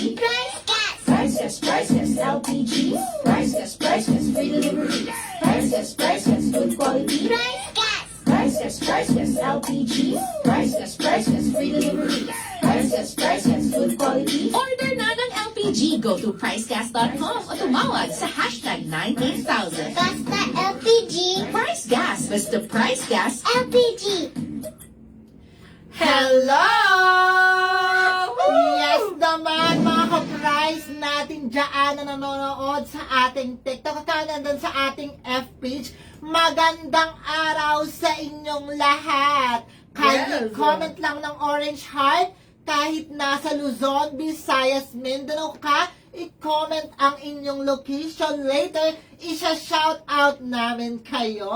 LPG. Price gas, LPG. Price gas, free delivery. Price gas, good quality. Price gas, LPG. Price gas, free delivery. Price gas, good quality. Order na ng LPG. Go to pricegas.com o tumawag sa hashtag 98000. Basta LPG. Price Gas. Basta Price Gas. LPG. Hello! Yes naman mga ka-price natin dyan na nanonood sa ating TikTok account nandun sa ating F-page. Magandang araw sa inyong lahat. Kahit comment lang ng orange heart, kahit nasa Luzon, Visayas, Mindanao ka, i-comment ang inyong location later, isa-shout out namin kayo.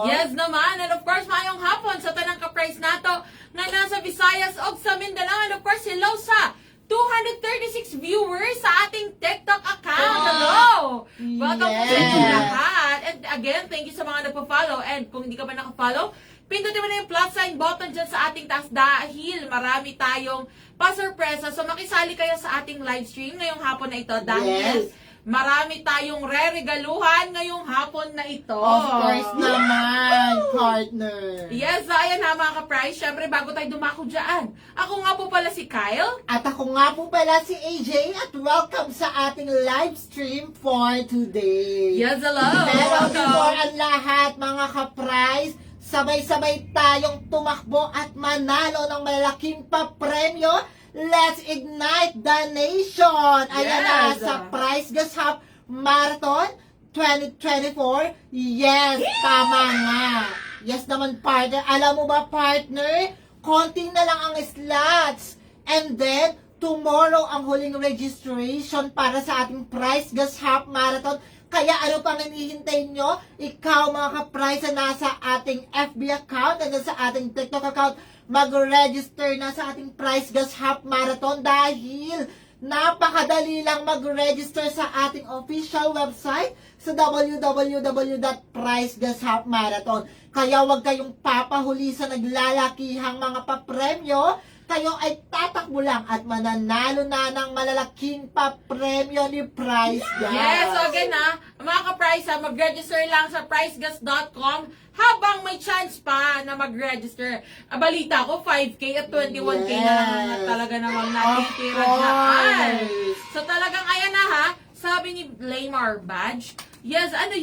Yes naman, and of course, mayong hapon sa tanang ka-price nato na nasa Visayas o sa Mindanao, and of course, hello sa 236 viewers sa ating TikTok account. Hello! Welcome po sa inyong lahat. And again, thank you sa mga nagpa-follow. And kung hindi ka pa naka-follow, pindutin mo na yung plus sign button dyan sa ating taas dahil marami tayong pa-surpresa. So makisali kayo sa ating live stream ngayong hapon na ito dahil marami tayong re-regaluhan ngayong hapon na ito. Of course naman, partner. Yes, ayan ha mga ka-price. Siyempre, bago tayo dumako dyan, ako nga po pala si Kyle. At ako nga po pala si AJ at welcome sa ating live stream for today. Yes, hello. Pero before ang lahat, mga ka-price, sabay-sabay tayong tumakbo at manalo ng malaking papremyo. Let's ignite the nation! Ayan na, Yes. sa Price Gas Hub Marathon 2024. Yes, tama nga. Yes naman, partner. Alam mo ba, partner? Konti na lang ang slots. And then, tomorrow ang huling registration para sa ating Price Gas Hub Marathon. Kaya ano pang hinihintay nyo? Ikaw mga ka-price na nasa ating FB account and sa ating TikTok account, mag-register na sa ating Price Gas Hub Marathon dahil napakadali lang mag-register sa ating official website sa www.pricegashubmarathon. Kaya huwag kayong papahuli sa naglalakihang mga papremyo. Kayo ay tatakbo lang at mananalo na ng malalaking papremyo ni Price Gas. Yes, so again ha, mga ka-price ha, mag-register lang sa pricegas.com habang may chance pa na mag-register. Balita ko, 5K at 21K na lang talaga namang natitira dyan. So talagang ayan na ha, sabi ni Laymar Badge. Yes, ano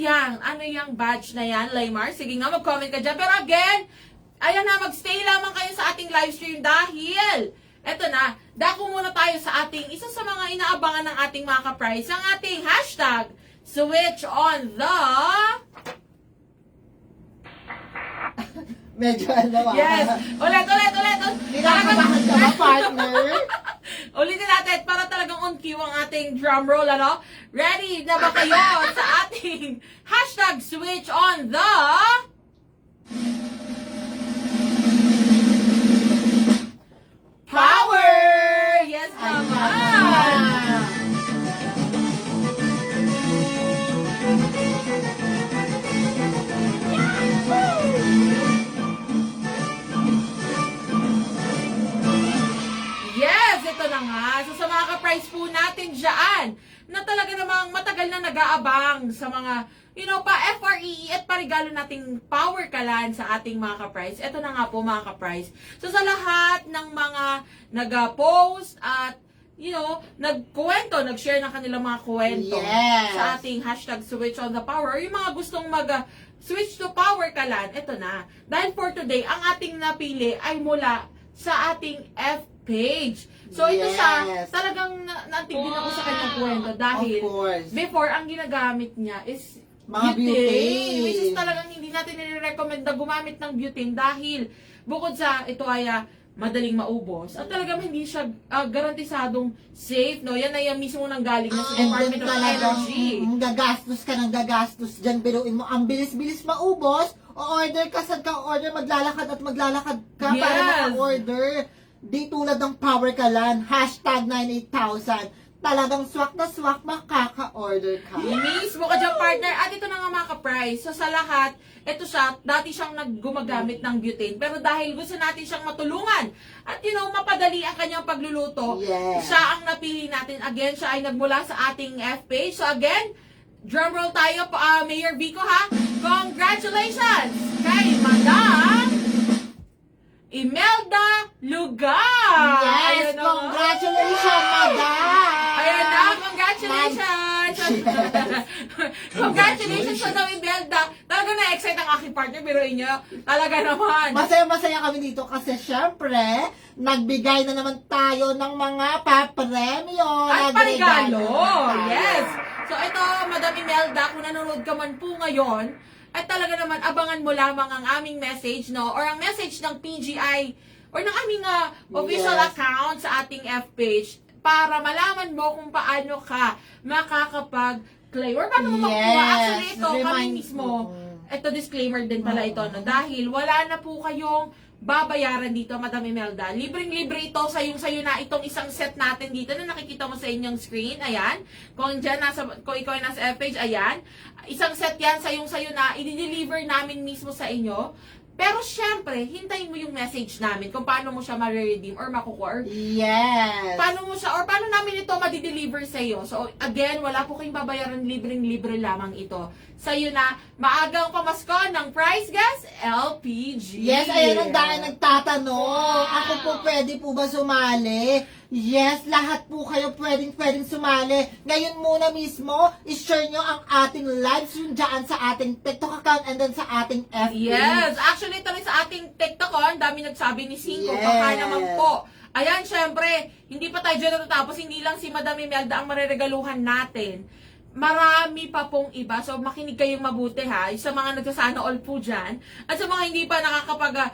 yung badge na yan, Laymar? Sige nga, mag-comment ka dyan. Pero again, ayan na, magstay lamang kayo sa ating live stream dahil, eto na, dako muna tayo sa ating, isa sa mga inaabangan ng ating mga ka-price, ang ating hashtag, switch on the... Medyo ano Yes, ulit. Kinakabahan ka ba, partner? Ulitin natin para talagang on cue ang ating drum roll, ano? Ready na ba kayo sa ating hashtag, switch on the... Power! Yes naman! Yes, ito na nga. So sa mga ka-price po natin dyan, na talaga namang matagal na nag-aabang sa mga, pa-FRE at parigalo nating power kalan sa ating mga ka-price. Ito na nga po mga ka-price. So sa lahat ng mga nag-post at nagkuwento, nag-share ng kanilang mga kuwento sa ating hashtag switch on the power, or yung mga gustong switch to power kalan, ito na. Dahil for today, ang ating napili ay mula sa ating F-page. So ito siya, talagang naantig din ako sa kanyang kwento dahil before, ang ginagamit niya is mga butane. Which is talagang hindi natin nire-recommend na gumamit ng butane dahil bukod sa ito ay madaling maubos at talagang hindi siya garantisadong safe, no? Yan ay mismo nang galing na sa Department of Energy. Gagastos ka ng gagastos dyan, biruin mo, ang bilis-bilis maubos, o-order ka, saan ka order, maglalakad ka para maka-order. Di tulad ng Power Kalan, hashtag 98,000. talagang swak na swak makaka-order ka. Mismo ka dyan, partner. At ito na nga mga ka-price. So sa gumagamit, ito siya, dati siyang gumagamit ng butane. Pero dahil gusto natin siyang matulungan at mapadali ang kanyang pagluluto, Yes. siya ang napili natin. Again, siya ay nagmula sa ating F-page. So again, drum roll tayo, Mayor Vico ha. Congratulations kay Madam Imelda Lugar! Yes, Ayan na, congratulations, madam! Ayan na, congratulations! Congratulations sa Madam Imelda! Talaga na-excite ang aking partner, biruin niyo. Talaga naman. Masaya-masaya kami dito kasi syempre, nagbigay na naman tayo ng mga papremyo. At Nagregalo parigalo. tayo. Yes. So ito, Madam Imelda, kung nanonood ka man po ngayon, ay talaga naman abangan mo lamang ang aming message, no? Or ang message ng PGI or ng aming official Yes. account sa ating F-page para malaman mo kung paano ka makakapag-claim or paano mo makuha. Yes. Actually, ito, kami Remind- mismo, Mm. ito disclaimer din pala ito, no? Dahil wala na po kayong babayaran dito, Madam Imelda. Libreng-libre ito sayo na itong isang set natin dito na nakikita mo sa inyong screen. Ayan. Kung ikaw ay nasa F-page, ayan. Isang set yan sayo na. I-deliver namin mismo sa inyo. Pero syempre, hintayin mo yung message namin kung paano mo siya ma-redeem or makukuha. Or Yes. paano mo siya, or paano namin ito ma-deliver sa iyo. So, again, wala po kayong babayaran, libreng-libre lamang ito. Sa'yo na, maagang pamasko ng Price Gas LPG. Yes, ayan ang dahil nagtatanong. Ako po pwede po ba sumali? Yes, lahat po kayo pwedeng sumali. Ngayon muna mismo, i-share nyo ang ating live stream dyan sa ating TikTok account and then sa ating FB. Yes, actually ito rin sa ating TikTok, ang dami nagsabi ni Cinco, Yes. baka naman po. Ayan, syempre, hindi pa tayo dyan natatapos, hindi lang si Madam Imelda ang mareregaluhan natin. Marami pa pong iba. So, makinig kayong mabuti ha. Sa mga nagsasana all po dyan. At sa mga hindi pa nakakapag,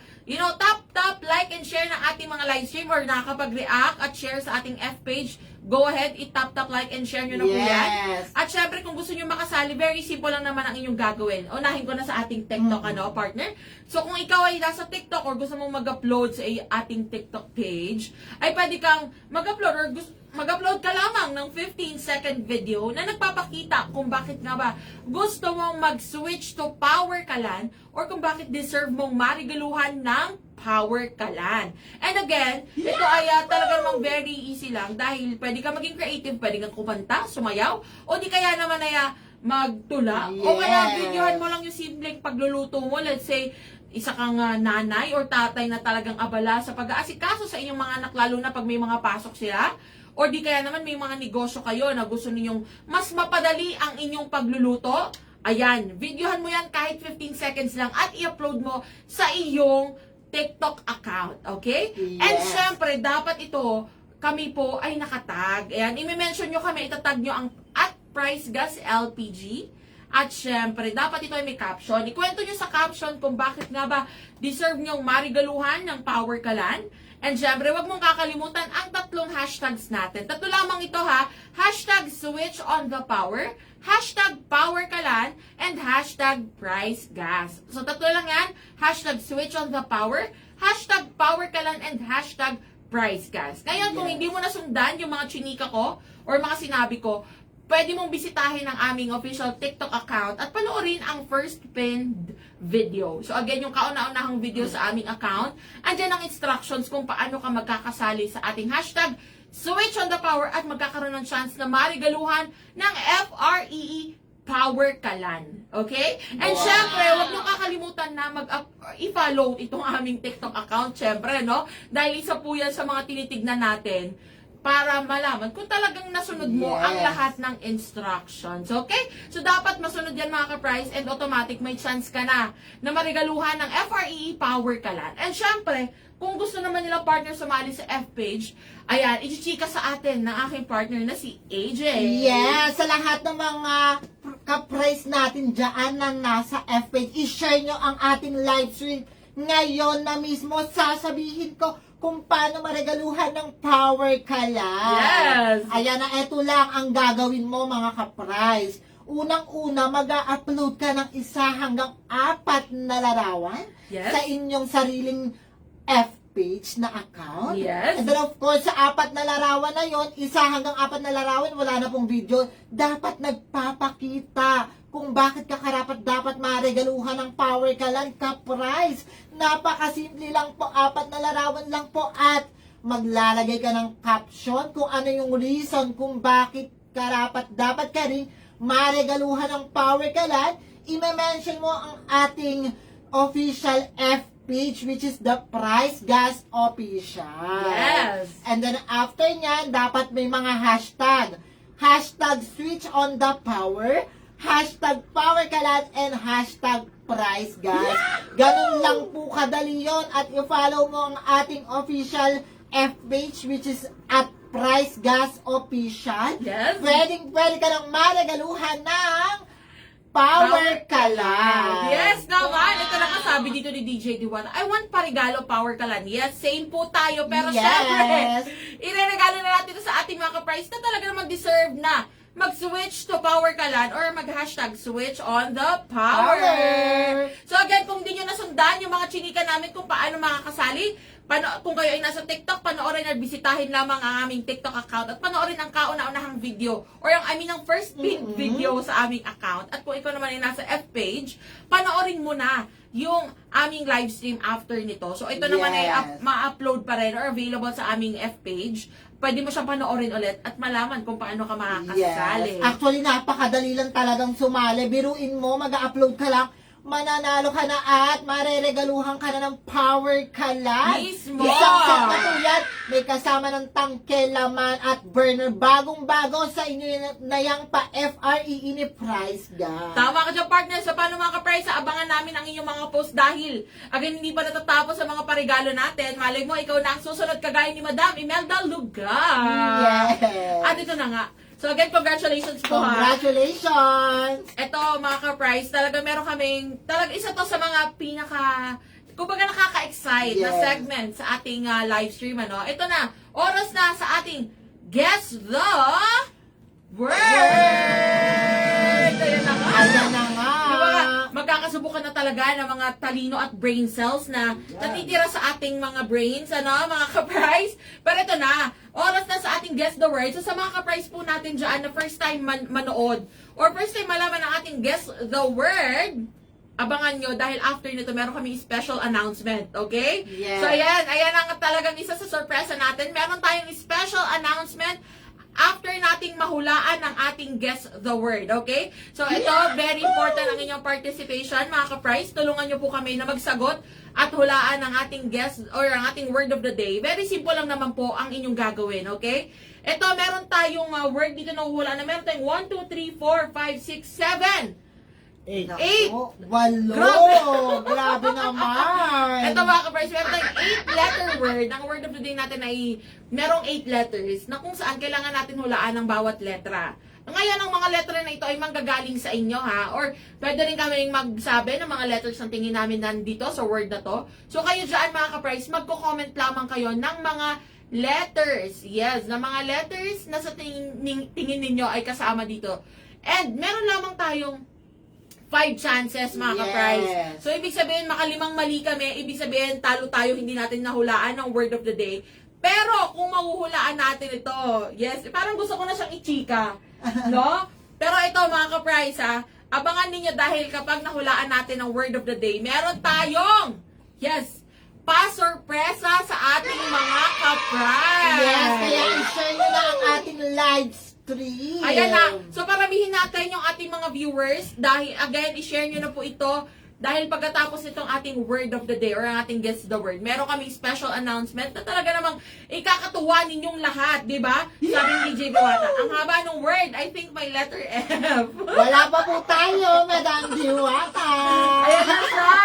tap, like, and share ng ating mga live stream or nakakapag-react at share sa ating F-page, go ahead, i-tap, like, and share nyo na po yan. Yes. At syempre, kung gusto nyo makasali, very simple lang naman ang inyong gagawin. Unahin ko na sa ating TikTok, partner. So, kung ikaw ay nasa TikTok or gusto mong mag-upload sa ating TikTok page, ay pwede kang mag-upload or mag-upload ka lamang ng 15-second video na nagpapakita kung bakit nga ba gusto mong mag-switch to Power Kalan or kung bakit deserve mong marigaluhan ng Power Kalan. And again, ito ay talaga namang very easy lang dahil pwede ka maging creative, pwede kang kumanta, sumayaw, o di kaya naman ay magtula. O kaya Yes. videohan mo lang yung simpleng pagluluto mo. Let's say, isa kang nanay or tatay na talagang abala sa pag-aasikaso sa inyong mga anak, lalo na pag may mga pasok sila. Or di kaya naman may mga negosyo kayo na gusto ninyong mas mapadali ang inyong pagluluto. Ayan, videohan mo yan kahit 15 seconds lang at i-upload mo sa iyong TikTok account. Okay? Yes. And syempre, dapat ito, kami po ay nakatag. Ayan, i-mention nyo kami, itatag nyo ang at Price Gas LPG. At syempre, dapat ito ay may caption. Ikwento nyo sa caption kung bakit nga ba deserve nyong marigaluhan ng Power Kalan. And syempre, wag mong kakalimutan ang tatlong hashtags natin. Tatlo lamang ito ha. Hashtag switch on the power, hashtag Power Kalan, and hashtag Price Gas. So tatlo lang yan. Hashtag switch on the power, hashtag Power Kalan, and hashtag Price Gas. Ngayon, kung Yes. hindi mo nasundan yung mga chinika ko or mga sinabi ko, pwede mong bisitahin ang aming official TikTok account at panoorin ang first pinned video. So again, yung kauna-unahang video sa aming account, andyan ang instructions kung paano ka magkakasali sa ating hashtag Switch on the Power at magkakaroon ng chance na marigaluhan ng FREE Power Kalan. Okay? And syempre, huwag nyo kakalimutan na i-follow itong aming TikTok account, syempre, no? Dahil isa po yan sa mga tinitignan natin para malaman kung talagang nasunod mo Yes. ang lahat ng instructions. Okay? So, dapat masunod yan mga ka-price and automatic may chance ka na marigaluhan ng FREE Power Kalan. And syempre, kung gusto naman nila partner sumali sa F-page, ayan, ichichika sa atin ng aking partner na si AJ. Yes, sa lahat ng mga ka-price natin dyan na nasa F-page, i-share nyo ang ating live stream. Ngayon na mismo, sasabihin ko kung paano maregaluhan ng Power Kalan. Yes! Ayan na, eto lang ang gagawin mo mga ka-price. Unang-una, mag-a-upload ka ng 1 hanggang 4 na larawan Yes. sa inyong sariling F page na account. Yes. And then of course, sa 4 na larawan na yon, 1 hanggang 4 na larawan, wala na pong video. Dapat nagpapakita kung bakit ka karapat dapat maregaluhan ng Power Kalan ka-prize. Napakasimple lang po, 4 na larawan lang po at maglalagay ka ng caption kung ano yung reason kung bakit karapat dapat ka rin maregaluhan ng Power Kalan. I-mention mo ang ating official F page, which is the Price Gas Official. Yes. And then after nyan, dapat may mga hashtag. Hashtag switch on the power, hashtag Power Kalan, and hashtag Price Gas. Ganun lang po kadali yun. At i-follow mo ang ating official F page, which is at Price Gas Official. Yes. Pwede ka nang maregaluhan ng Power Kalan. Yes naman. Ito na sabi dito ni DJ Diwata. I want parigalo Power Kalan. Yes, same po tayo. Pero Yes. syempre, ireregalo na natin ito sa ating mga ka-price na talaga naman deserve na mag-switch to Power Kalan or mag-hashtag switch on the power. So again, kung di nyo nasundan yung mga chinika namin kung paano makakasali, kung kayo ay nasa TikTok, panoorin at bisitahin lamang ang aming TikTok account at panoorin ang kauna-unahang video or ang first video sa aming account. At kung ikaw naman ay nasa F page, panoorin mo na yung aming live stream after nito. So ito naman ay Yes. ma-upload pa rin or available sa aming F page. Pwede mo siyang panoorin ulit at malaman kung paano ka makakasali. Yes. Actually, napakadali lang talagang sumali. Biruin mo, mag-upload ka lang, mananalo ka na at mareregaluhan ka na ng Power Kalan. Mismo! Isang set na po yan. May kasama ng tangke, laman at burner. Bagong-bago sa inyo na yang pa FREE ni Price Gas. Tama ka dyan, partner. So, paano mga ka-price? Abangan namin ang inyong mga post dahil, again, hindi pa natatapos sa mga parigalo natin. Malay mo, ikaw na ang susunod kagaya ni Madam Imelda Lugar. Yes. At ito na nga. So, again, congratulations po ha. Congratulations! Ito, mga ka-price, talaga meron kaming, talaga isa to sa mga pinaka, kumbaga nakaka-excite na Yes. segment sa ating live stream, ano. Ito na, oras na sa ating Guess the Word! Ayan na nga. Ayan na nga. Diba, magkakasubukan na talaga ng mga talino at brain cells na natitira sa ating mga brains, ano, mga ka-price. Pero ito na, oras na sa ating Guess the Word. So sa mga ka-price po natin dyan na first time manood or first time malaman ang ating Guess the Word, abangan nyo dahil after nito meron kami special announcement, okay? Yes. So ayan ang talagang isa sa sorpresa natin. Meron tayong special announcement after nating mahulaan ang ating Guess the Word, okay? So ito, very important ang inyong participation, mga ka-price. Tulungan nyo po kami na magsagot at hulaan ang ating guess or ang ating word of the day. Very simple lang naman po ang inyong gagawin, okay? Ito, meron tayong word dito na huhulaan na meron tayong 1, 2, 3, 4, 5, 6, 7. 8. Walo! Grabe. Grabe naman! Ito mga ka-price, meron tayong 8-letter word. Ang word of the day natin ay merong 8 letters na kung saan kailangan natin hulaan ang bawat letra. Ngayon, ang mga letra na ito ay manggagaling sa inyo, ha? Or pwede rin kami magsabi ng mga letters ng tingin namin nandito sa word na to. So kayo dyan, mga ka-price, magko-comment lamang kayo ng mga letters. Yes, ng mga letters na sa tingin ninyo ay kasama dito. And meron lamang tayong 5 chances, mga ka-price. Yes. So, ibig sabihin, makalimang mali kami, ibig sabihin, talo tayo, hindi natin nahulaan ng word of the day. Pero, kung mahuhulaan natin ito, yes, parang gusto ko na siyang ichika. No? Pero ito, mga ka-price, ha, abangan ninyo dahil kapag nahulaan natin ang word of the day, meron tayong, yes, pa-sorpresa sa ating mga ka-price. Yes, kaya i-share nyo na ang ating live stream. Ayan na. So, paramihin natin yung ating mga viewers. Dahil, again, i-share nyo na po ito. Dahil pagkatapos nitong ating word of the day or ang ating guess the word, meron kami special announcement na talaga namang ikakatuwa ninyong lahat, di ba? Sabi ni DJ Diwata, ang haba ng word, I think may letter F. Wala pa po tayo, Madam Diwata. Ayan na siya!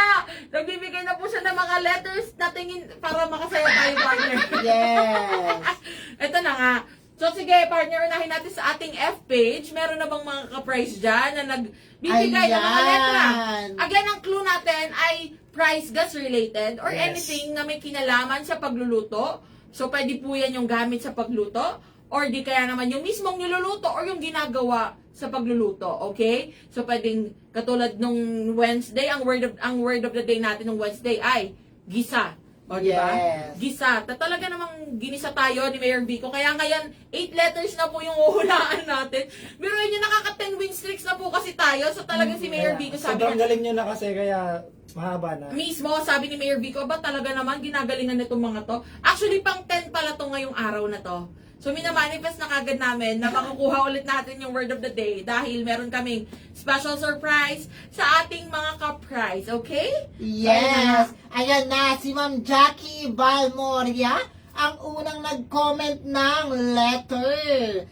Nagbibigay na po siya ng mga letters na tingin para makasaya tayo, partner. Yes. Ito na nga. So, sige, partner, unahin natin sa ating F page. Meron na bang mga ka-price dyan na nagbibigay ng mga letra? Ayan. Again, ang clue natin ay price gas related or Yes. anything na may kinalaman sa pagluluto. So, pwede po yan yung gamit sa pagluto or di kaya naman yung mismong niluluto or yung ginagawa sa pagluluto, okay? So, pwedeng katulad nung Wednesday, ang word of the day natin nung Wednesday ay gisa. O, di ba? Yes. Gisa. Talaga namang ginisa tayo ni Mayor Vico. Kaya ngayon, 8 letters na po yung uhulaan natin. Pero yun yung nakaka-10 win streaks na po kasi tayo. So talagang si Mayor Vico sabi Sobrang niya, galing nyo na kasi kaya mahaba na. mismo, sabi ni Mayor Vico, ba talaga naman ginagalingan nitong mga to? Actually, pang 10 pala to ngayong araw na to. So, minamanifest na kagad namin na makukuha ulit natin yung word of the day dahil meron kaming special surprise sa ating mga ka-prize, okay? Yes! Ayan na, si Ma'am Jackie Balmoria ang unang nag-comment ng letter.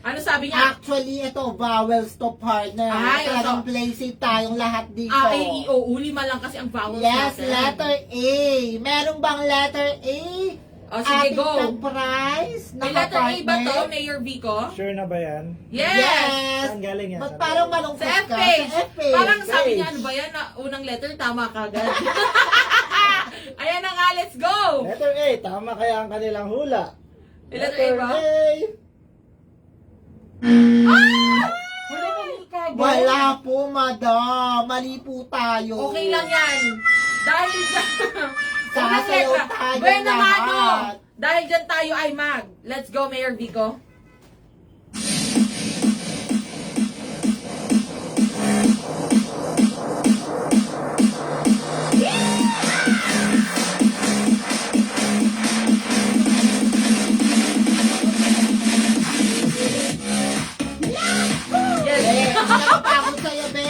Ano sabi niya? Actually, ito, vowels to partner. Ay, Talagang ito. play safe tayong lahat dito. A, E, I, O, U, lima lang kasi ang vowels Yes, natin. letter A. Meron bang letter A? O, sige, Ating go. ka-prize? May letter A ba to, Naka-partner? Mayor Vico? Sure na ba yan? Yes! Saan galing yan? Ba't Saan parang galing? malungkot Sa ka? F-page. Sa F-page. Parang sabi niya, Page. ano ba yan? Na unang letter, tama kagad. Ayan na nga, let's go! Letter A, tama kaya ang kanilang hula. May letter A ba? Huli ka, go. Wala po, madam. Mali po tayo. Okay lang yan. Dahil dyan, Sasayaw letra. tayo Buena mano. lahat. Dahil dyan tayo ay mag. Let's go, Mayor Vico. Eh, Yes. nakapagod sa'yo, be.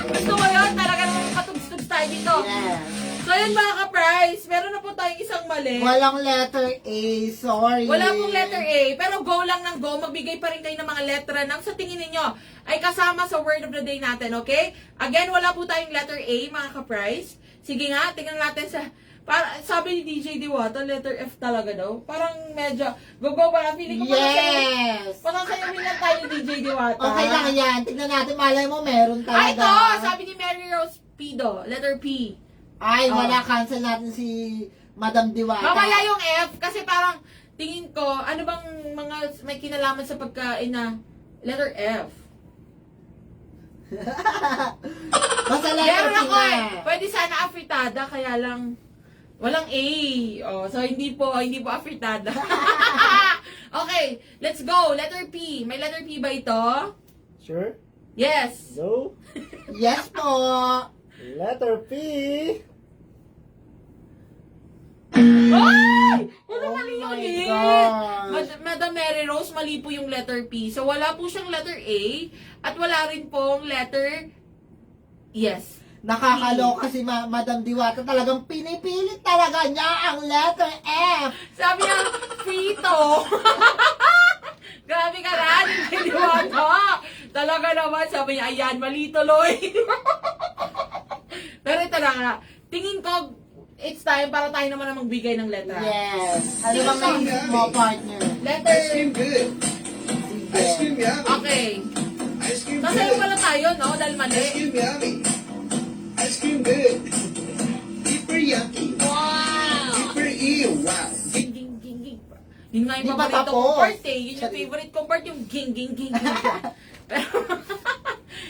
Gusto ko yun. Talaga naman katugs-tugs tayo dito. Yes. So yun mga ka-prize, meron na po tayong isang mali. Walang letter A, sorry. Wala pong letter A, pero go lang ng go. Magbigay pa rin kayo ng mga letra ng sa tingin ninyo ay kasama sa word of the day natin, okay? Again, wala po tayong letter A, mga ka-prize. Sige nga, tingnan natin sa... sabi ni DJ Diwata, letter F talaga daw. Parang medyo... Go ba? Feeling ko Yes. parang sayawin lang tayo ni DJ Diwata. Okay lang yan. Tignan natin, malay mo, meron talaga. Ay, ito! Sabi ni Mary Rose Pido, letter P. Ay, Oh. wala. Cancel natin si Madam Diwata. Mamaya yung F, kasi parang tingin ko, ano bang mga may kinalaman sa pagkain na letter F? Basta letter Meron P ako na. eh. Pwede sana afritada, kaya lang walang A. Oh, so hindi po afritada. Okay, let's go. Letter P. May letter P ba ito? Sure? Yes. Go. Yes po. Letter P. Ay! Ano Oh mali my ulit? gosh. Madam Mary Rose, mali po yung letter P. So, wala po siyang letter A at wala rin pong letter yes. Nakakaloka si Madam Diwata. Talagang pinipilit talaga niya ang letter F. Sabi niya, Fito. Grabe ka na, hindi Diwata. Talaga naman, sabi niya, ayan, mali tuloy. Pero ito na nga, tingin ko, it's time para tayo naman na magbigay ng letra. Yes. Ano bang naisip mo, partner? Letter, Ice cream good. Ice cream yummy. okay. Ice cream Sasayo good. pala tayo, no? Dahil mali. Ice cream yummy. Ice cream good. Super yucky. Wow! Super ew. Wow. Ging, ging, ging, ging. Yun nga yung Di pa paborito tapos. kong part eh. Yun yung Sorry. favorite kong part, yung ging, ging, ging, ging. Pero,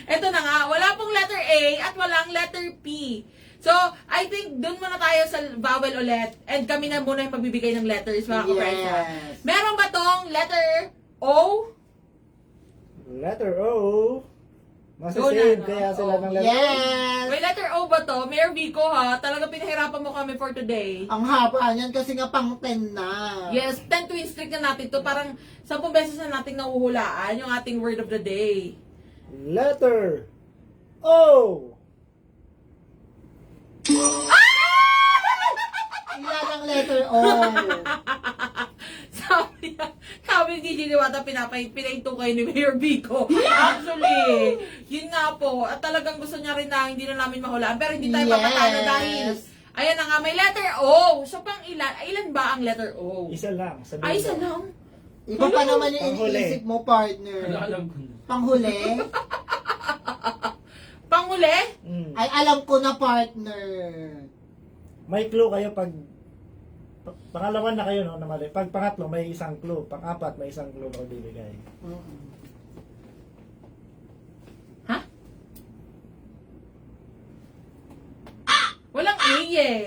eto na nga, wala pong letter A at walang letter P. So, I think doon muna tayo sa vowel ulit. And kami na muna yung magbibigay ng letters, mga kapresa. Yes. Meron ba tong letter O? Letter O. Go Masasave na, no? kaya sila ng letter Yes. May letter O ba to? Mayor Vico ha, talaga pinahirapan mo kami for today. Ang haba niyan kasi nga pang 10 na. Yes, 10 twin streak na natin to. Parang 10 beses na natin nahuhulaan yung ating word of the day. Letter O. Ilan ang letter O? sabi ni DJ Diwata, pinaito kayo ni Mayor Vico. Actually, yun nga po. At talagang gusto niya rin na hindi na namin mahulaan. Pero hindi tayo Yes. mapatalo dahil, ayan na nga, may letter O. So, pang ilan ba ang letter O? Isa lang. Sabihin Ay, isa mo. lang. Iba pa naman yung Panghuli. iniisip mo, partner. Panghuli? Panghuli? Ay, alam ko na, partner. May clue kayo pag pangalawa na kayo, no, na mali. Pag pangatlo, may isang clue. Pang-apat, may isang clue na bibigay. Ha? Walang A. eh.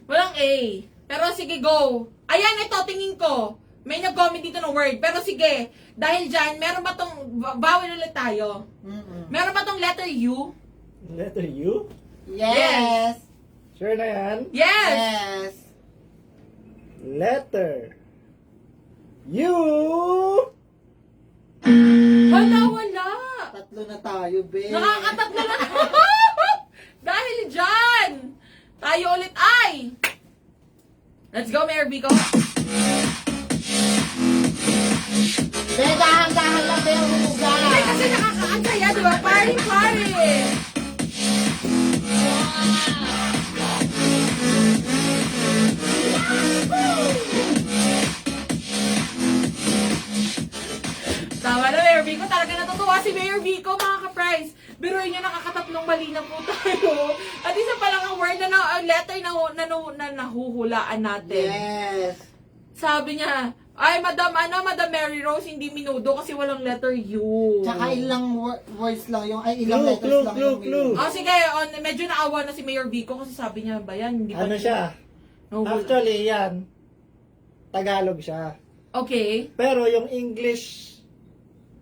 Walang A. Pero sige, go. Ayan, ito, tingin ko. May nag-comment dito ng word. Pero sige, dahil dyan, meron ba tong, bawal ulit tayo. Meron ba tong letter U? Letter U? Yes. Sure na yan? Yes! Yes. Letter U. Wala. Tatlo na tayo, be. Nakakatatlo na. Dahil dyan, tayo ulit ay. Let's go, Mayor Vico. Be, dahan-dahan lang, be, ang humuga. Hindi, kasi nakakaansaya, di ba? Party! Tama na, Mayor Vico. Talaga natutuwa si Mayor Vico, mga ka-prize. Biruin niya, nakakatatlong mali na po tayo. At isa pa lang ang word ang letter na nahuhulaan natin. Yes. Sabi niya, ay, Madam Mary Rose, hindi minudo kasi walang letter U. Tsaka ilang words lang yung, ay ilang Clue, letters clue, lang clue, yung clue. Oh, sige, medyo naawa na si Mayor Vico kasi sabi niya, ba yan? Hindi ba Ano siya? Nahuhula. Actually, yan. Tagalog siya. Okay. Pero yung English,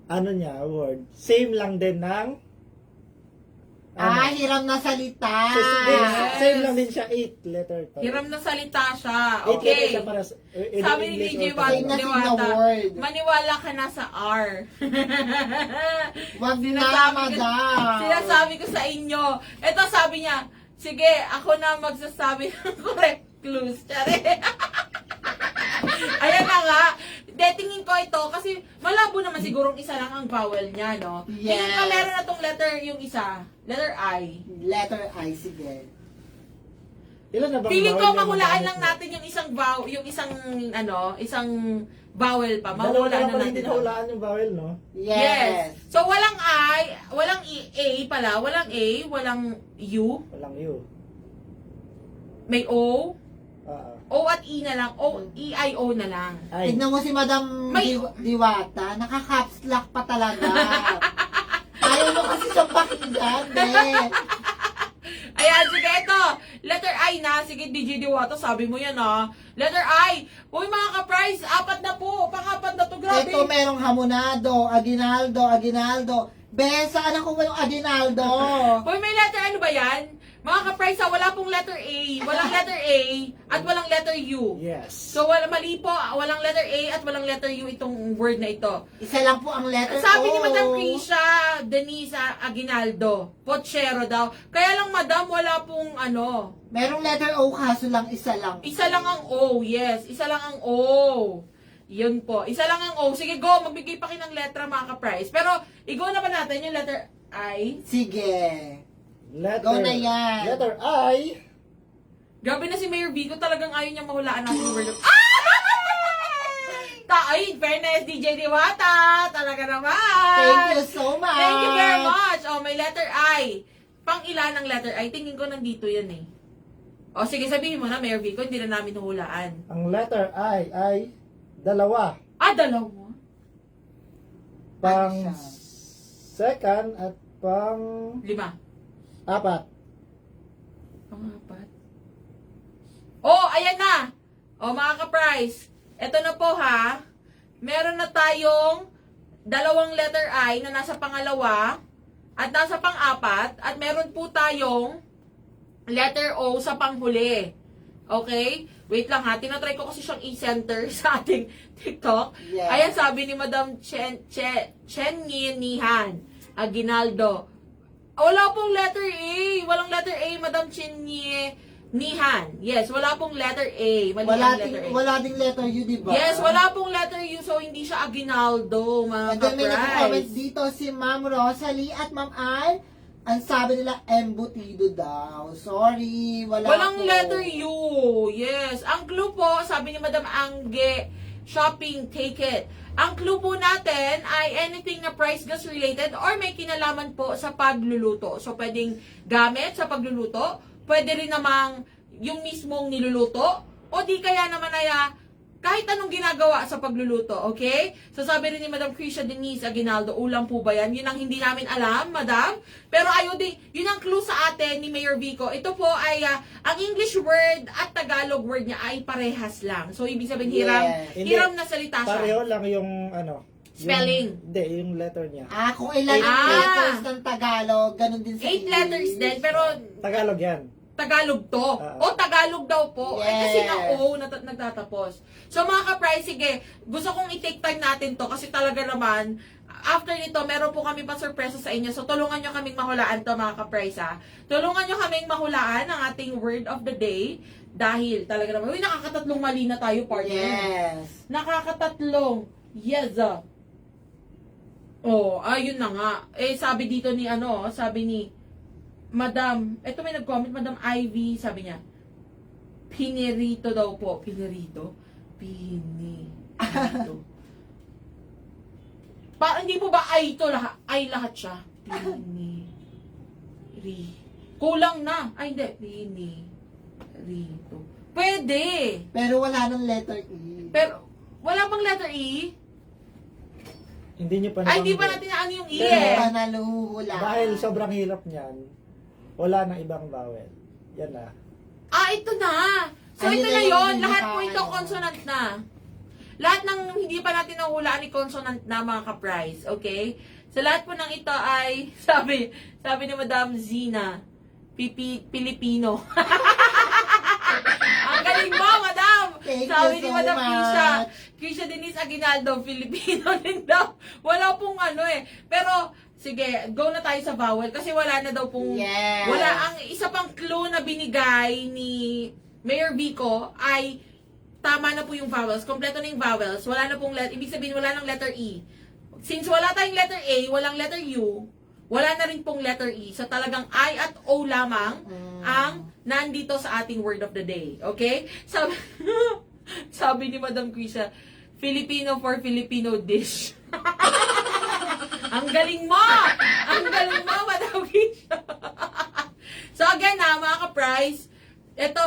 ano niya, word, same lang din ng, hiram na salita. same lang din siya, 8 letter to. Hiram na salita siya. 8 letter Okay. siya para in Sabi ni English DJ or Tagalog. Same na Diwata, sing the word. maniwala ka na sa R. Wag na, Sinasabi ko- madam. Sinasabi ko sa inyo. Ito sabi niya, sige, ako na magsasabi ng correct clues. Tsare. Ayan na nga. Tingin ko ito kasi malabo naman sigurong isa lang ang vowel niya, no? Yes. Tingin ko meron na tong letter yung isa. Letter I. Letter I, sige. Ilan na bang Feeling ko vowel yung mahulaan nagamit lang mo? natin yung isang vowel, yung isang vowel pa. Dalawa Mahulaan na na pala hindi natin. nahulaan yung vowel, no? Yes. So walang I, walang A pala, walang A, walang U, Walang U. may O, Ah, O at E na lang, E-I-O na lang. ay. Tignan mo si Madam May- Diwata, naka-caps lock pa talaga. Ayaw mo kasi siyang pakinggan, be. Ayan, sige, ito. Letter I na. Sige, DJ Diwata, sabi mo yan, ha. Letter I. Uy, mga ka-prize, 4 na po. Pang-4 na to, grabe. Ito merong hamonado, aginaldo. Be, saan ako ba yung aginaldo? Uy, may letter ano ba yan? Mga ka-prize, wala pong letter A, walang letter A, at walang letter U. Yes. So, mali po, walang letter A at walang letter U itong word na ito. Isa lang po ang letter Sabi O. ni Madam Krisha Denise Aguinaldo, pochero daw. Kaya lang, Madam, wala pong ano, Merong letter O, kaso lang isa lang. isa lang ang O, yes, isa lang ang O. Yun po, isa lang ang O. Sige, go, magbigay pa kayo ng letra, mga ka-prize. Pero, i-go na ba natin yung letter I? Sige. Letter, Go na yan. Letter I. Grabe na si Mayor Vico, talagang ayaw niya mahulaan natin yung word. Ay, fairness, DJ Diwata, talaga naman. Thank you so much. Thank you very much. Oh, may letter I. Pang ilan ng letter I? Tingin ko nandito yan eh. O, sige, sabihin mo na, Mayor Vico, hindi na namin hulaan. Ang letter I ay dalawa. Dalawa? Pang Ano siya? second at pang 5. 4. Pang-4. Oh, ayan na. Oh, mga ka-prize. Ito na po ha. Meron na tayong 2 letter I na nasa pangalawa at nasa pang-4 at meron po tayong letter O sa panghuli. Okay? Wait lang ha. Tinatry ko kasi siyang i-center sa ating TikTok. Yeah. Ayan, sabi ni Madam Chen Nihan Aguinaldo. Wala pong letter A. Walang letter A, Madam Chen Nihan. Yes, wala pong letter A. Mali ang letter A. Wala ding letter U, di ba? Yes, wala pong letter U, so hindi siya Aguinaldo, mga And then may nag-comment ka-prize. dito si Ma'am Rosalie at Ma'am Al. Ang sabi nila, embutido daw. Sorry, Walang po. letter U. Yes. Ang clue po, sabi ni Madam Angge, shopping, take it. Ang clue po natin ay anything na price gas related or may kinalaman po sa pagluluto. So, pwedeng gamit sa pagluluto. Pwede rin namang yung mismong niluluto. O di kaya naman ay kahit anong ginagawa sa pagluluto, okay? So sabi rin ni Madam Krisha Denise Aguinaldo, ulam po ba yan? Yun ang hindi namin alam, Madam. Pero yun ang clue sa atin ni Mayor Vico. Ito po ay, ang English word at Tagalog word niya ay parehas lang. So ibig sabihin, Yes. hiram na salita siya. Pareho lang yung Spelling. Hindi, yung letter niya. Kung ilan ang Ah. letters ng Tagalog, ganun din sa 8 letters din, pero Tagalog yan. Tagalog to. O Tagalog daw po. Yes. Kasi nga O nagtatapos. So mga ka-price, sige, gusto kong i-take time natin to kasi talaga naman, after nito, meron po kami pa sorpresa sa inyo. So tulungan nyo kaming mahulaan to mga ka-price ha. Tulungan nyo kaming mahulaan ang ating word of the day. Dahil talaga naman, nakakatatlong mali na tayo, partner. Yes. Nakakatatlong. Yes. Ayun na nga. Sabi dito ni sabi ni Madam, eto may nag-comment, Madam Ivy, sabi niya, Pinirito daw po. Pinirito? Pinirito. Hindi po ba ay ito lahat? Ay lahat siya. Kulang na. Ay hindi. Pinirito. Pwede. Pero wala ng letter E. Pero, wala bang letter E? Hindi nyo pa Ay, hindi pa nabanggit. natin ano yung E Pero, eh. Wala na nahuhula. Dahil sobrang hirap niyan, wala nang ibang vowel. Yan na. Ito na. So, Ano ito na na yung yon. hindi Lahat pa, po ito ano? consonant na. Lahat ng hindi pa natin nahulaan ni consonant na mga ka-price. Okay? So, lahat po ng ito ay, sabi ni Madam Zina, Pilipino. Ang galing mo, Madam! Thank Sabi you ni so Madam much. Krisha Denise Aguinaldo, Filipino din daw. Wala pong Pero, sige, go na tayo sa vowel kasi wala na daw pong... Yes. Wala. Ang isa pang clue na binigay ni Mayor Vico ay tama na po yung vowels. Kompleto na yung vowels. Wala na pong ibig sabihin, wala ng letter E. Since wala tayong letter A, walang letter U, wala na rin pong letter E. So talagang I at O lamang ang nandito sa ating word of the day. Okay? Sabi ni Madam Krisha, Filipino for Filipino dish. Ang galing mo! Ang galing mo, Madam Krisha. So again mga ka-price, ito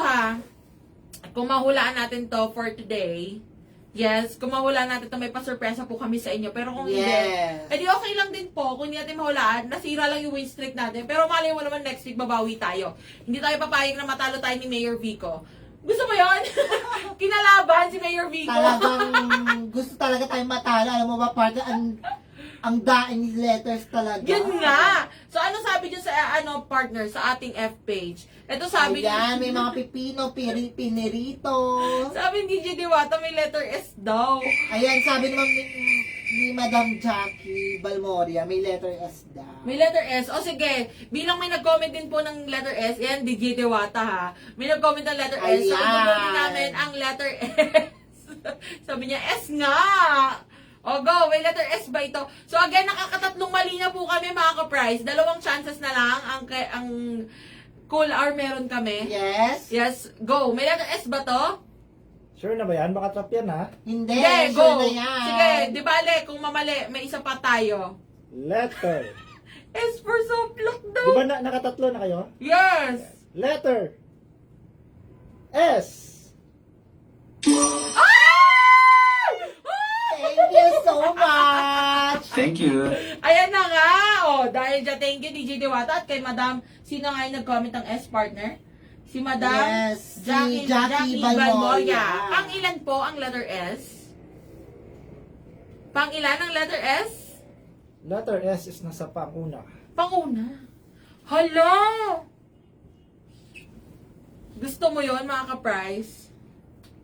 kung mahulaan natin to for today, yes, kung mahulaan natin to, may pasurpresa po kami sa inyo. Pero kung Yes. hindi, edi okay lang din po. Kung hindi natin mahulaan, nasira lang yung win streak natin. Pero malay mo naman next week, babawi tayo. Hindi tayo papayag na matalo tayo ni Mayor Vico. Gusto mo yun? Kinalaban si Mayor Vico. Talagang gusto talaga tayong matalo. Alam mo ba, partner, ang daing letters talaga. Yun nga. So, ano sabi dyan sa, partner, sa ating F page? Ito sabi Ayan, may mga pipino, pinirito. Sabi ni DJ Diwata, may letter S daw. Ayan, sabi naman ni Madam Jackie Balmoria, may letter S daw. May letter S. O sige, bilang may nag-comment din po ng letter S, yan, DJ Diwata ha. May nag-comment ng letter S. So, Ayan. ibubunin namin ang letter S. Sabi niya, S nga! O go, may letter S ba ito? So again, nakakatatlong mali na po kami mga ka-price. 2 chances na lang ang cool hour meron kami. Yes? Yes, go. May letter S ba to? Sure na ba yan? Baka trap yan ha? Hindi, Hindi, sure go. na yan. Sige, di bale, kung mamali, may isa pa tayo. Letter. S for soplok daw. Di ba nakatatlo na kayo? Yes. Letter. S. Thank you so much! Thank you. Ayan na nga. Dahil dyan, thank you DJ Diwata at kay Madam, sino nga yung nag-comment ng S partner? Si Madam Yes, si Jackie Balmoria. Balmoria. Pang ilan po ang letter S? Pang ilan ang letter S? Letter S is nasa panguna. Panguna. Hala! Gusto mo yon mga ka-price?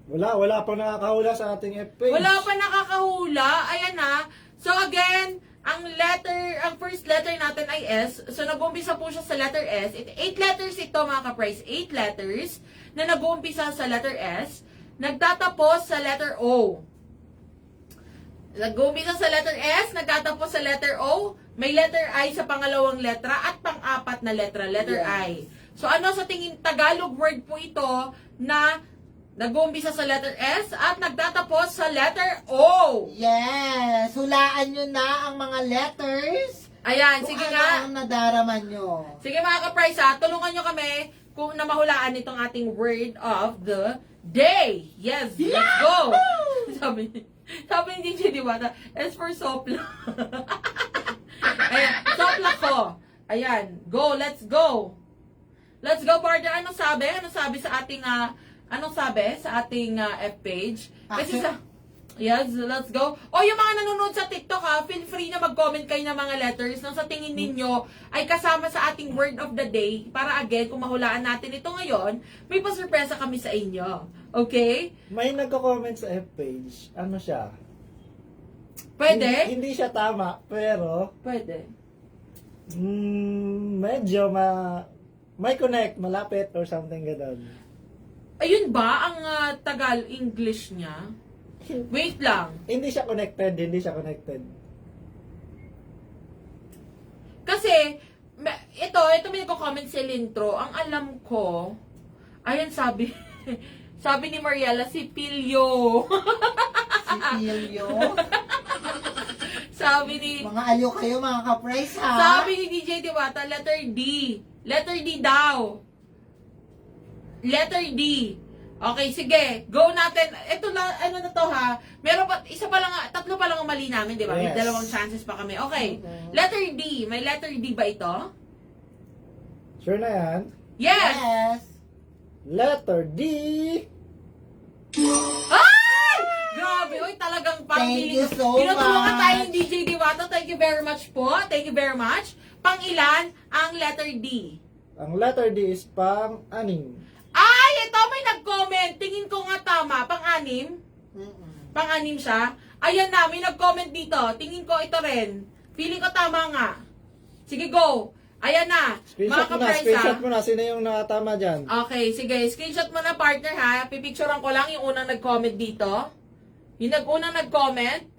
Wala pang nakakahula sa ating F-page. Wala pa nakakahula. Ayan na. So again, ang first letter natin ay S. So nag-uumpisa po siya sa letter S. 8 letters ito mga ka-price. 8 letters na nag-uumpisa sa letter S. Nagtatapos sa letter O. Nag-uumpisa sa letter S, nagtatapos sa letter O. May letter I sa pangalawang letra at pang-apat na letra, letter I. So ano sa tingin Tagalog word po ito na nag-uumpisa sa letter S at nagtatapos sa letter O. Yes! Hulaan nyo na ang mga letters. Ayan, Kung sige ano nga. ang nadaraman nyo. Sige mga ka-price tulungan nyo kami kung na mahulaan itong ating word of the day. Yes, let's go. Sabi ni DJ Diwata, as for Sopla. Ayan, Sopla ko. Ayan, go, let's go. Let's go, partner. Anong sabi? Anong sabi sa ating, F page? Kasi yes, let's go. O, yung mga nanonood sa TikTok feel free na mag-comment kayo ng mga letters nang sa tingin ninyo ay kasama sa ating word of the day. Para again, kung mahulaan natin ito ngayon, may pasurpresa kami sa inyo. Okay? May nagko-comment sa F-page. Ano siya? Pwede? Hindi siya tama, pero Pwede. medyo may connect, malapit or something gano'n. Ayun ba ang Tagal-English niya? Wait lang. Hindi siya connected. Kasi, ito may nagko-comment si Lintro. Ang alam ko, ayan sabi, sabi ni Mariela, si Pilyo. Si Pilyo. Sabi ni, Mga aliw kayo, mga ka-price, ha? sabi ni DJ Diwata, letter D. Letter D daw. Letter D. Okay, sige. Go natin. Ito na, ano na to ha. Meron pa, tatlo pa lang ang mali namin, di ba? May Yes. dalawang chances pa kami. Okay. Okay. Letter D. May letter D ba ito? Sure na yan? Yes! Yes. Letter D. Ay! Grabe, oy, talagang Thank you so tinutulungan much. tayo ng DJ Diwata. Thank you very much po. Thank you very much. Pang-ilan ang letter D? Ang letter D is pang-anim. Ay, ito may nag-comment. Tingin ko nga tama. Pang-anim? Mm-mm. Pang-anim siya? Ayan na, may nag-comment dito. Tingin ko ito rin. Feeling ko tama nga. Sige, go. Ayan na. Screenshot mo na. Sino yung nakatama dyan? Okay, sige. Screenshot mo na, partner, ha? Pipicturean ko lang yung unang nag-comment dito. Yung unang nag-comment.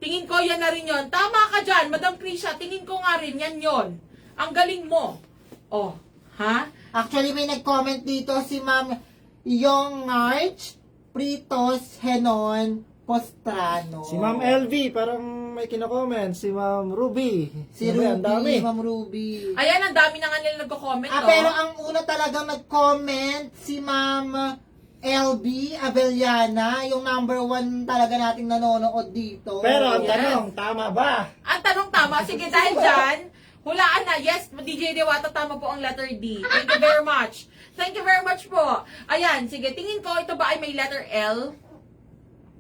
Tingin ko, yan na rin yun. Tama ka dyan, Madam Krisha. Tingin ko nga rin, yan yon. Ang galing mo. Oh, ha? Actually, may nag-comment dito si Ma'am Yong March Pritos Henon Postrano. Si Ma'am LV, parang may kino-comment. Si Ma'am Ruby. Si Ano ba yan? Ang dami. Ruby, Ma'am Ruby. Ayan, ang dami na nga nila nagko-comment, oh. Pero ang una talagang nag-comment si Ma'am LB Avellana, yung number 1 talaga nating nanonood dito. Pero ang Yes. tanong, tama ba? Ang tanong tama, sige dahil dyan, hulaan na. Yes, DJ Diwata, tama po ang letter D. Thank you very much. Thank you very much po. Ayan, sige, tingin ko, ito ba ay may letter L?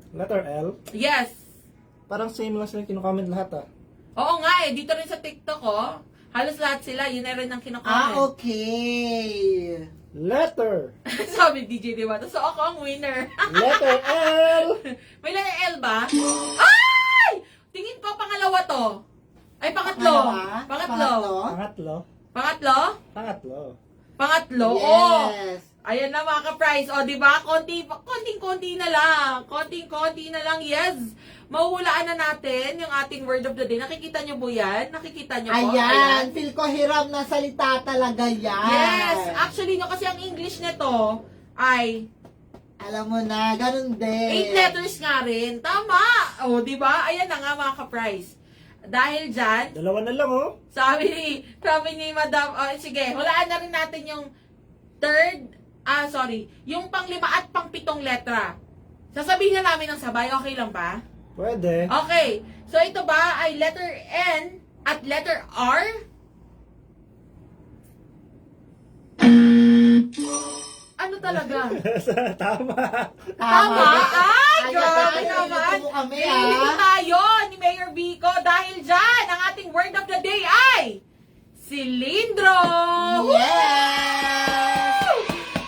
Letter L? Yes. Parang same lang sila kino-comment lahat Oo nga eh, dito rin sa TikTok, oh. Halos lahat sila, yun na rin ang kinakomment. Okay. Letter. Sabi DJ Diwata, so ako ang winner. Letter L. May letter L ba? Ay! Tingin ko, pangalawa to. Ay, pangatlo. Pangalawa? Pangatlo. Pangatlo. Pangatlo? Pangatlo. Pangatlo? Oh! Yes. Ayan na mga ka-price. O, di ba? Konting-konti na lang. Konting-konti na lang. Yes. Mahuhulaan na natin yung ating word of the day. Nakikita nyo po yan? Nakikita nyo po? Ayan. Feel ko hiram na salita talaga yan. Yes. Actually, no, kasi ang English nito ay Alam mo na, ganun din. 8 letters nga rin. Tama. O, di ba? Ayan na nga mga ka-price. Dahil dyan, Dalawa na lang sabi ni Madam, sige, hulaan na rin natin yung yung pang-5 at pang-7 letra. Sasabihin na namin ng sabay, okay lang ba? Pwede. Okay. So, ito ba ay letter N at letter R? Ano talaga? Tama. Tama? Ay, Ay, grabe ay, naman. nilito mo kami, Nililito ah. tayo ni Mayor Vico dahil dyan, ang ating word of the day ay Cilindro! Yes!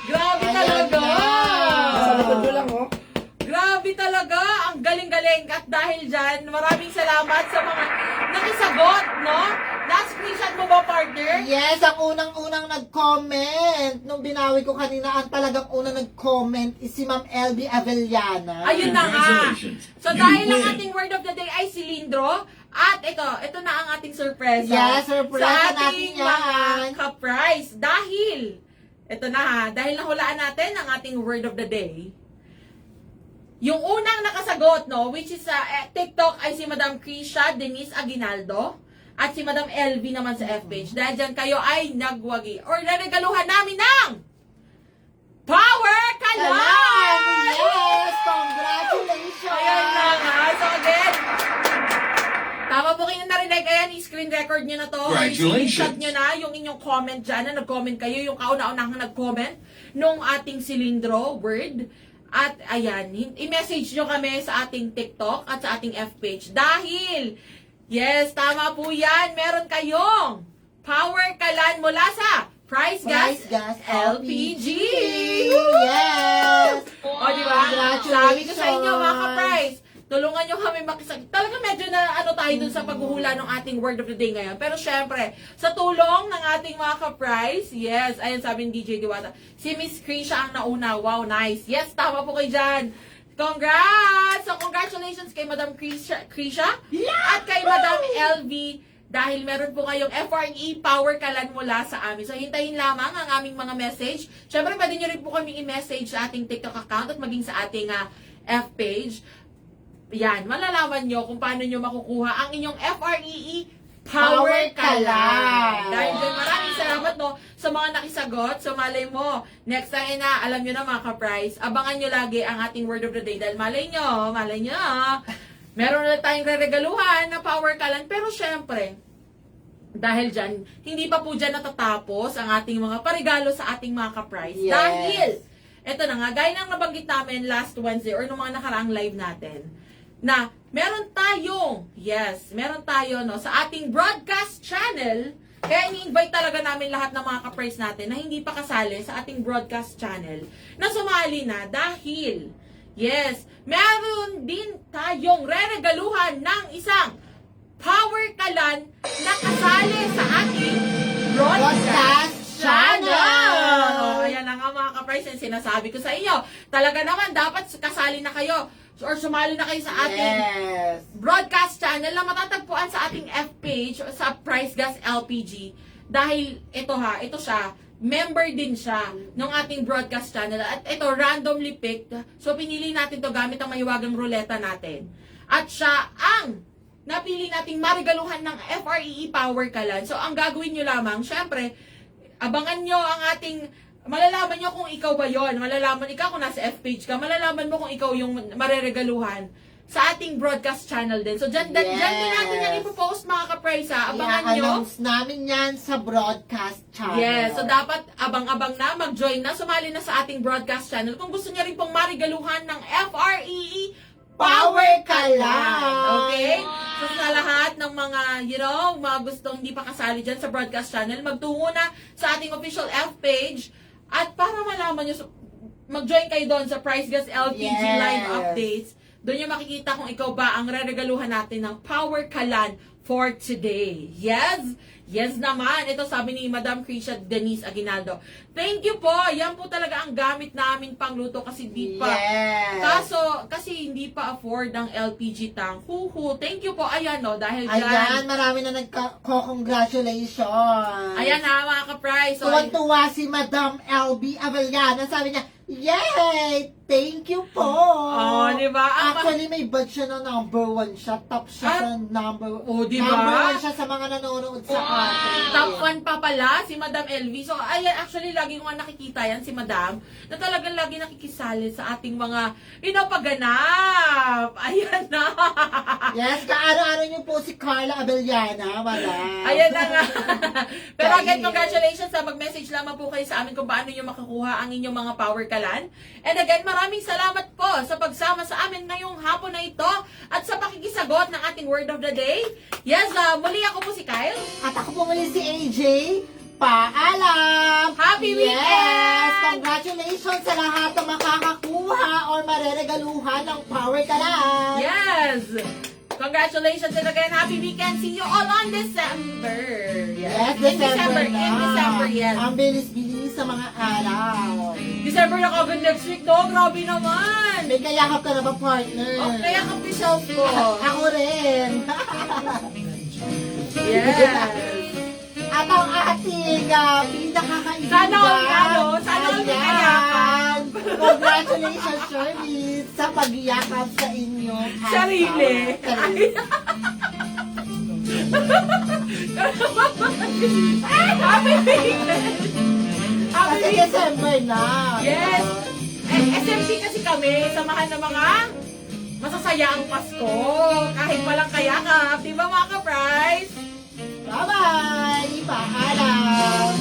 Grabe Ayan talaga! na. Nasa likod mo lang Grabe talaga! Ang galing-galing! At dahil dyan, maraming salamat sa mga nakisagot, no? Na-screenshot mo ba, partner? Yes, ang unang-unang nag-comment. Nung binawi ko kanina, ang talagang unang nag-comment is si Ma'am LB Avellana. Ayun na nga. So dahil ang ating word of the day ay Cilindro, at ito na ang ating surprise. Yes, surprise sa natin ating yan. mga ka-prize. Dahil, ito na ha, dahil nahulaan natin ang ating word of the day, yung unang nakasagot, no, which is sa TikTok ay si Madam Krisha Denise Aguinaldo at si Madam LV naman sa FPage. Dahil dyan kayo ay nagwagi or naregaluhan namin ng Power Kalan! Congratulations! Ayan na nga. So again, tama po kayo narinig. Ayan, i-screen record nyo na to. I-screenshot nyo na yung inyong comment dyan na nag-comment kayo. Yung kauna-unahang nag-comment nung ating silindro word. At ayan, i-message nyo kami sa ating TikTok at sa ating F-page. Dahil, yes, tama po yan. Meron kayong power kalan mula sa Price Gas LPG. Yes! O, di ba? Sabi ko sa inyo, mga ka-price, tulungan nyo kami talaga medyo na tayo dun sa paghuhula ng ating word of the day ngayon. Pero syempre, sa tulong ng ating mga ka-price, yes, ayun sabi ni DJ Diwata, si Miss Krisha ang nauna. Wow, nice. Yes, tama po kayo dyan. Congrats! So, congratulations kay Madam Krisha at kay Madam LV dahil meron po kayong FRE Power Kalan mula sa amin. So, hintayin lamang ang aming mga message. Syempre, pwede nyo rin po kami i-message sa ating TikTok account at maging sa ating F-page. Yan, malalaman nyo kung paano nyo makukuha ang inyong FREE Power Kalan. Dahil dyan, maraming salamat sa mga nakisagot. So, malay mo, next time alam nyo na mga ka-price, abangan nyo lagi ang ating word of the day. Dahil malay nyo, meron na tayong reregaluhan na Power Kalan. Pero syempre, dahil dyan, hindi pa po dyan natatapos ang ating mga parigalo sa ating mga ka-price. Yes. Dahil, eto na nga, gaya ng nabanggit namin last Wednesday or nung mga nakaraang live natin, na meron tayo sa ating broadcast channel. Kaya ini-invite talaga namin lahat ng mga ka-price natin na hindi pa kasali sa ating broadcast channel na sumali na dahil, yes, meron din tayong reregaluhan ng isang Power Kalan na kasali sa ating broadcast channel. Oh, ayan na nga mga ka-price, and sinasabi ko sa inyo, talaga naman dapat kasali na kayo or sumali na kayo sa ating broadcast channel na matatagpuan sa ating F-page sa Price Gas LPG. Dahil ito siya, member din siya ng ating broadcast channel. At ito, randomly picked. So, pinili natin to gamit ang mahiwagang ruleta natin. At siya ang napili nating marigaluhan ng FREE Power Kalan. So, ang gagawin nyo lamang, syempre, abangan nyo ang ating, malalaman nyo kung ikaw ba yon. Malalaman ikaw kung nasa F-page ka, malalaman mo kung ikaw yung mareregaluhan sa ating broadcast channel din. So, dyan din natin yan ipopost mga ka-price ha. Abangan nyo. I-announce namin yan sa broadcast channel. Yes, so dapat abang-abang na, mag-join na, sumali na sa ating broadcast channel. Kung gusto niya rin pong marigaluhan ng FREE Power Kalan. Okay? So sa lahat ng mga, mga gustong hindi pa kasali dyan sa broadcast channel, magtungo na sa ating official F-page at para malaman nyo, mag-join kayo doon sa Price Gas LPG live updates. Doon nyo makikita kung ikaw ba ang reregaluhan natin ng Power Kalan for today. Yes? Yes naman. Ito sabi ni Madam Krisha Denise Aguinaldo. Thank you po. Yan po talaga ang gamit namin pangluto kasi di pa. Yes. Kasi hindi pa afford ang LPG tank. Thank you po. Ayan dahil dyan. Ayan, marami na nagko-congratulations. Ayan na mga ka-price. So, tuwan-tuwa si Madam LB Avellana. Sabi niya, yay! Thank you po! Oh, di ba? Actually, may badge siya na number 1 siya. Top siya sa number 1. di ba? Number 1 siya sa mga nanonood sa atin. Top 1 pa pala si Madam LV. So, ayan, actually, lagi ko nga nakikita yan si Madam na talagang lagi nakikisali sa ating mga pagganap. Ayan na. Yes, kaano-ano niyo po si Carla Avellana, Madam. Ayan na nga. Pero again, congratulations ha. Mag-message lamang po kayo sa amin kung paano nyo makakuha ang inyong mga Power Kalan. And again, maraming salamat po sa pagsama sa amin ngayong hapon na ito at sa pakikisagot ng ating word of the day. Yes, muli ako po si Kyle. At ako po muli si AJ. Paalam! Happy weekend! Yes! Congratulations sa lahat ng makakakuha or mareregaluhan ng Power Kalan! Yes! Congratulations and again, happy weekend. See you all on December. Yes, In December na. In December, yes. Ang bilis-bilis sa mga araw. December na kagad next week, no? Grabe naman. May kayakap ka na ba, partner? Oh, kaya kang self ko. Ako rin. Yes. At ang ating pinakakaibigan. Sana all kayakap. Congratulations, Shirley, sa pagyakap sa inyo. Sarili. Happy weekend. Happy Kasi weekend. December na. Yes. SMP kasi kami, samahan ng mga masasayaang Pasko. Kahit walang kayakap, di ba mga ka-price? Bye-bye! Paalam!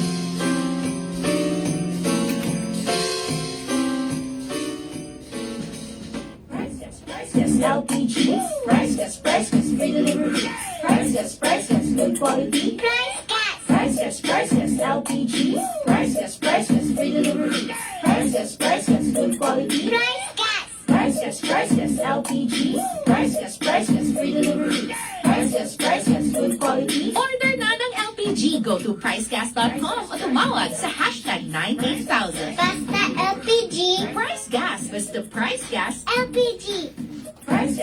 Price Gas LPG. Price Gas, free delivery. Price Gas, good quality. Price Gas. Price Gas LPG. Price Gas, free delivery. Price Gas, good quality. Price Gas. Price Gas LPG. Price Gas, free delivery. Price Gas, good quality. Order na ng LPG. Go to pricegas.com o tumawag sa hashtag 98000. Basta LPG. Price Gas. Basta Price Gas. LPG. Price